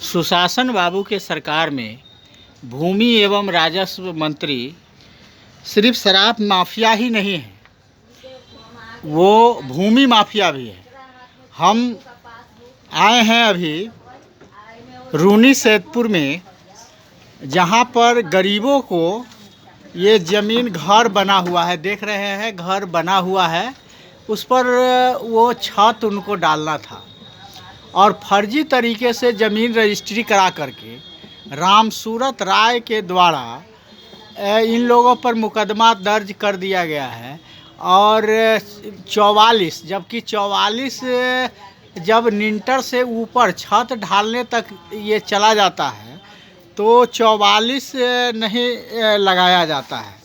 सुशासन बाबू के सरकार में भूमि एवं राजस्व मंत्री सिर्फ शराब माफिया ही नहीं है, वो भूमि माफिया भी है। हम आए हैं अभी रूनी सैदपुर में, जहाँ पर गरीबों को ये ज़मीन घर बना हुआ है, देख रहे हैं घर बना हुआ है, उस पर वो छत उनको डालना था और फर्जी तरीके से ज़मीन रजिस्ट्री करा करके रामसूरत राय के द्वारा इन लोगों पर मुकदमा दर्ज कर दिया गया है। और 44 जबकि 44 जब निंटर से ऊपर छत ढालने तक ये चला जाता है तो 44 नहीं लगाया जाता है,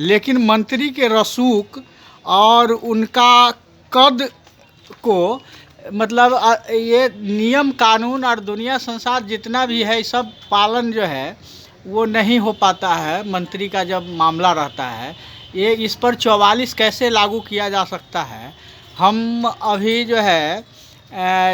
लेकिन मंत्री के रसूख और उनका कद को मतलब ये नियम कानून और दुनिया संसार जितना भी है सब पालन जो है वो नहीं हो पाता है। मंत्री का जब मामला रहता है, ये इस पर 44 कैसे लागू किया जा सकता है। हम अभी जो है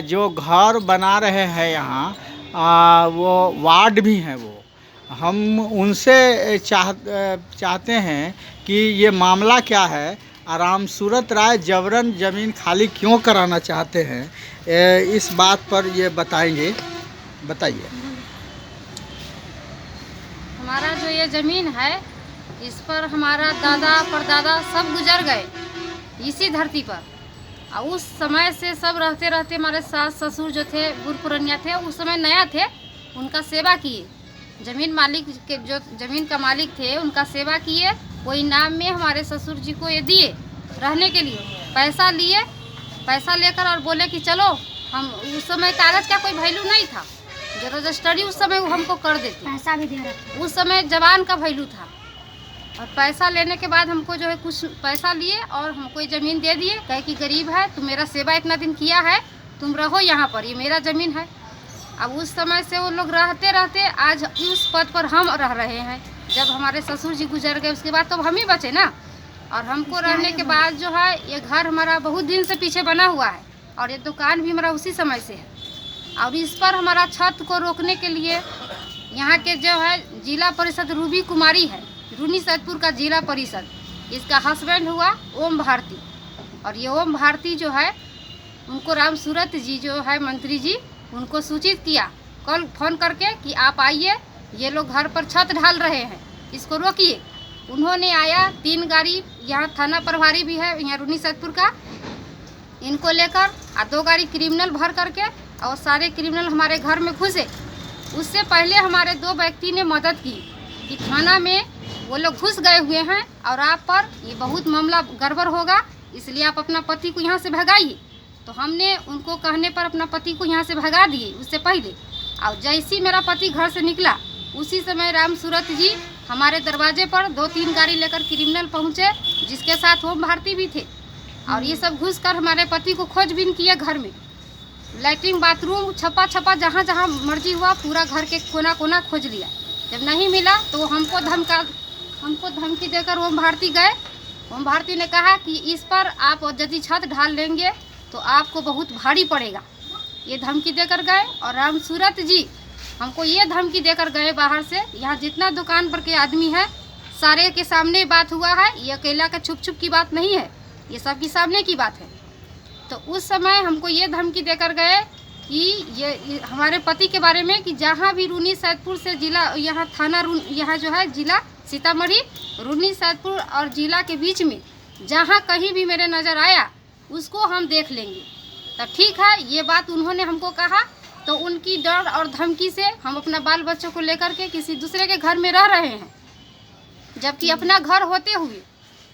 जो घर बना रहे हैं यहाँ वो वार्ड भी हैं, वो हम उनसे चाहते हैं कि ये मामला क्या है, रामसूरत राय जबरन ज़मीन खाली क्यों कराना चाहते हैं, इस बात पर ये बताएंगे। बताइए। हमारा जो ये ज़मीन है इस पर हमारा दादा परदादा सब गुजर गए इसी धरती पर, और उस समय से सब रहते रहते हमारे सास ससुर जो थे बूढ़ पुरनिया थे, उस समय नया थे, उनका सेवा किए। ज़मीन मालिक के जो ज़मीन का मालिक थे उनका सेवा किए। वो इनाम में हमारे ससुर जी को ये दिए रहने के लिए, पैसा लिए, पैसा लेकर और बोले कि चलो हम, उस समय कागज़ का कोई वैल्यू नहीं था, जो रजिस्ट्री उस समय वो हमको कर देते, पैसा भी दे रहे। उस समय जवान का वैल्यू था, और पैसा लेने के बाद हमको जो है कुछ पैसा लिए और हमको ये ज़मीन दे दिए, कहे कि गरीब है, तुम मेरा सेवा इतना दिन किया है, तुम रहो यहाँ पर, ये मेरा ज़मीन है। अब उस समय से वो लोग रहते रहते आज उस पद पर हम रह रहे हैं। जब हमारे ससुर जी गुजर गए उसके बाद तो हम ही बचे ना, और हमको रहने के बाद जो है ये घर हमारा बहुत दिन से पीछे बना हुआ है और ये दुकान भी हमारा उसी समय से है। और इस पर हमारा छत को रोकने के लिए यहाँ के जो है जिला परिषद रूबी कुमारी है, रूनी सैदपुर का जिला परिषद, इसका हस्बैंड हुआ ओम भारती, और ये ओम भारती जो है उनको रामसूरत जी जो है मंत्री जी उनको सूचित किया कल फ़ोन करके कि आप आइए, ये लोग घर पर छत ढाल रहे हैं, इसको रोकिए। उन्होंने आया, 3 गाड़ी, यहाँ थाना प्रभारी भी है यहाँ रूनी सैदपुर का, इनको लेकर और 2 गाड़ी क्रिमिनल भर करके, और सारे क्रिमिनल हमारे घर में घुसे। उससे पहले हमारे 2 व्यक्ति ने मदद की कि थाना में वो लोग घुस गए हुए हैं और आप पर ये बहुत मामला गड़बड़ होगा, इसलिए आप अपना पति को यहाँ से भगाइए। तो हमने उनको कहने पर अपना पति को यहाँ से भगा दिए उससे पहले, और जैसे मेरा पति घर से निकला उसी समय रामसूरत जी हमारे दरवाजे पर 2-3 गाड़ी लेकर क्रिमिनल पहुँचे, जिसके साथ ओम भारती भी थे, और ये सब घुसकर हमारे पति को खोजबीन किया। घर में लैट्रिन बाथरूम छपा छपा जहाँ जहाँ मर्जी हुआ पूरा घर के कोना कोना खोज लिया। जब नहीं मिला तो हमको धमकी देकर ओम भारती गए। ओम भारती ने कहा कि इस पर आप यदि छत ढाल लेंगे तो आपको बहुत भारी पड़ेगा, ये धमकी देकर गए। और रामसूरत जी हमको ये धमकी देकर गए बाहर से, यहाँ जितना दुकान पर के आदमी है सारे के सामने बात हुआ है, ये अकेला का छुप छुप की बात नहीं है, ये सबके सामने की बात है। तो उस समय हमको ये धमकी देकर गए कि ये हमारे पति के बारे में कि जहाँ भी रूनी सैदपुर से जिला, यहाँ थाना यहाँ जो है जिला सीतामढ़ी, रूनी सैदपुर और जिला के बीच में जहाँ कहीं भी मेरे नज़र आया उसको हम देख लेंगे। तो ठीक है, ये बात उन्होंने हमको कहा, तो उनकी डर और धमकी से हम अपना बाल बच्चों को लेकर के किसी दूसरे के घर में रह रहे हैं, जबकि अपना घर होते हुए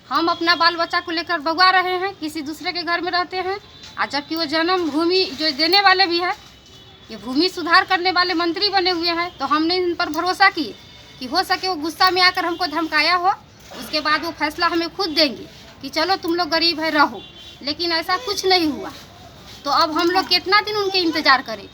हम अपना बाल बच्चा को लेकर भगा रहे हैं, किसी दूसरे के घर में रहते हैं। और जबकि वो जन्म भूमि जो देने वाले भी है, ये भूमि सुधार करने वाले मंत्री बने हुए हैं, तो हमने इन पर भरोसा किए कि हो सके वो गुस्सा में आकर हमको धमकाया हो, उसके बाद वो फैसला हमें खुद देंगे कि चलो तुम लोग गरीब है रहो, लेकिन ऐसा कुछ नहीं हुआ। तो अब हम लोग कितना दिन उनके इंतज़ार करें।